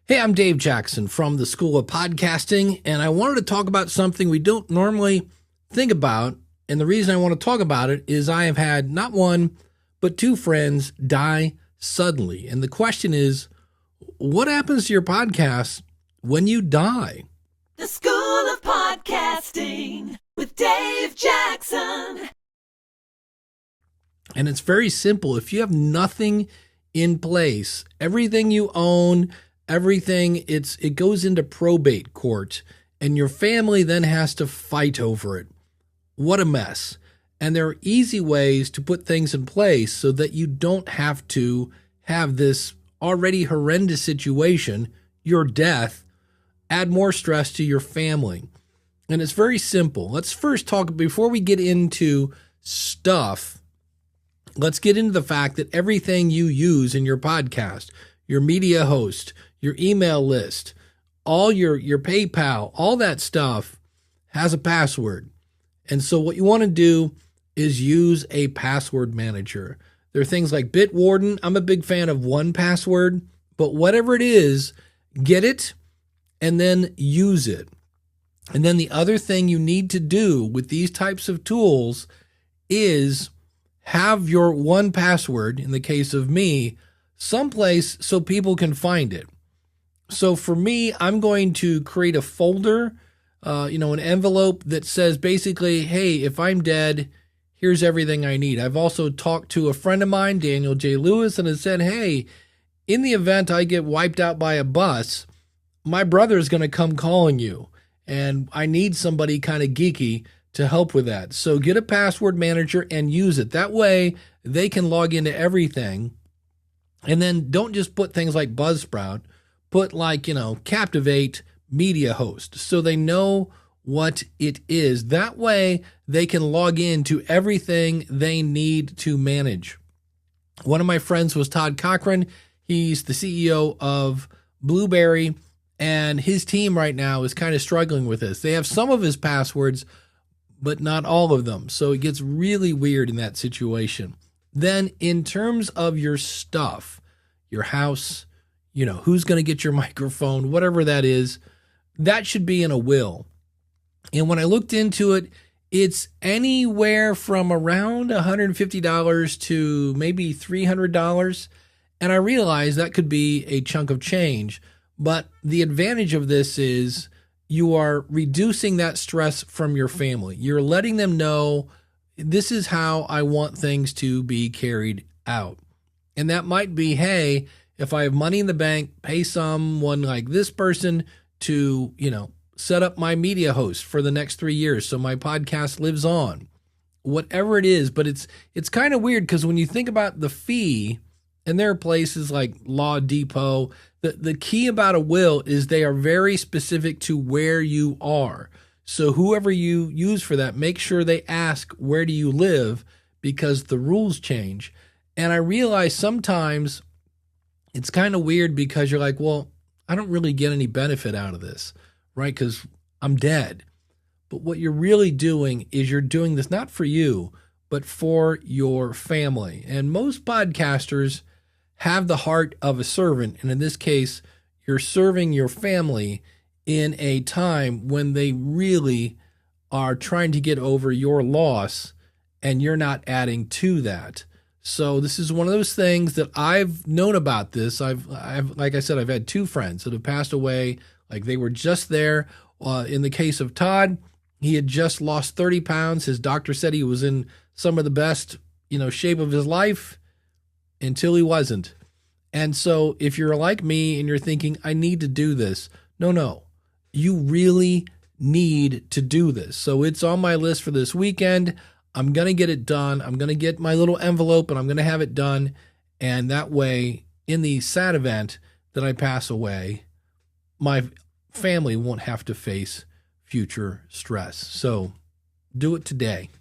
Hey, I'm Dave Jackson from the School of Podcasting, and I wanted to talk about something we don't normally think about. And the reason I want to talk about it is I have had not one, but two friends die suddenly. And the question is, what happens to your podcast when you die? The School of Podcasting with Dave Jackson. And it's very simple. If you have nothing in place, everything you own, everything, it goes into probate court, and your family then has to fight over it. What a mess. And there are easy ways to put things in place so that you don't have to have this already horrendous situation, your death, add more stress to your family. And it's very simple. Let's first talk, before we get into stuff, let's get into the fact that everything you use in your podcast, your media host, your email list, all your PayPal, all that stuff has a password. And so what you want to do is use a password manager. There are things like Bitwarden. I'm a big fan of 1Password, but whatever it is, get it and then use it. And then the other thing you need to do with these types of tools is have your 1Password, in the case of me, someplace so people can find it. So for me, I'm going to create a folder, an envelope that says basically, hey, if I'm dead, here's everything I need. I've also talked to a friend of mine, Daniel J. Lewis, and has said, hey, in the event I get wiped out by a bus, my brother is going to come calling you, and I need somebody kind of geeky to help with that. So get a password manager and use it. That way they can log into everything. And then don't just put things like Buzzsprout. Put Captivate Media Host so they know what it is. That way they can log into everything they need to manage. One of my friends was Todd Cochran. He's the CEO of Blueberry, and his team right now is kind of struggling with this. They have some of his passwords, but not all of them. So it gets really weird in that situation. Then in terms of your stuff, your house, who's going to get your microphone, whatever that is, that should be in a will. And when I looked into it, it's anywhere from around $150 to maybe $300. And I realized that could be a chunk of change. But the advantage of this is you are reducing that stress from your family. You're letting them know, this is how I want things to be carried out. And that might be, hey, if I have money in the bank, pay someone like this person to, set up my media host for the next 3 years so my podcast lives on. Whatever it is, but it's kind of weird because when you think about the fee, and there are places like Law Depot, the key about a will is they are very specific to where you are. So whoever you use for that, make sure they ask, where do you live? Because the rules change. And I realize sometimes it's kind of weird because you're like, well, I don't really get any benefit out of this, right? Because I'm dead. But what you're really doing is you're doing this not for you, but for your family. And most podcasters have the heart of a servant. And in this case, you're serving your family in a time when they really are trying to get over your loss, and you're not adding to that. So this is one of those things that I've known about this. I've like I said, I've had two friends that have passed away. Like they were just there. In the case of Todd, he had just lost 30 pounds. His doctor said he was in some of the best, shape of his life until he wasn't. And so if you're like me and you're thinking, I need to do this. No, you really need to do this. So it's on my list for this weekend. I'm going to get it done. I'm going to get my little envelope and I'm going to have it done. And that way, in the sad event that I pass away, my family won't have to face future stress. So do it today.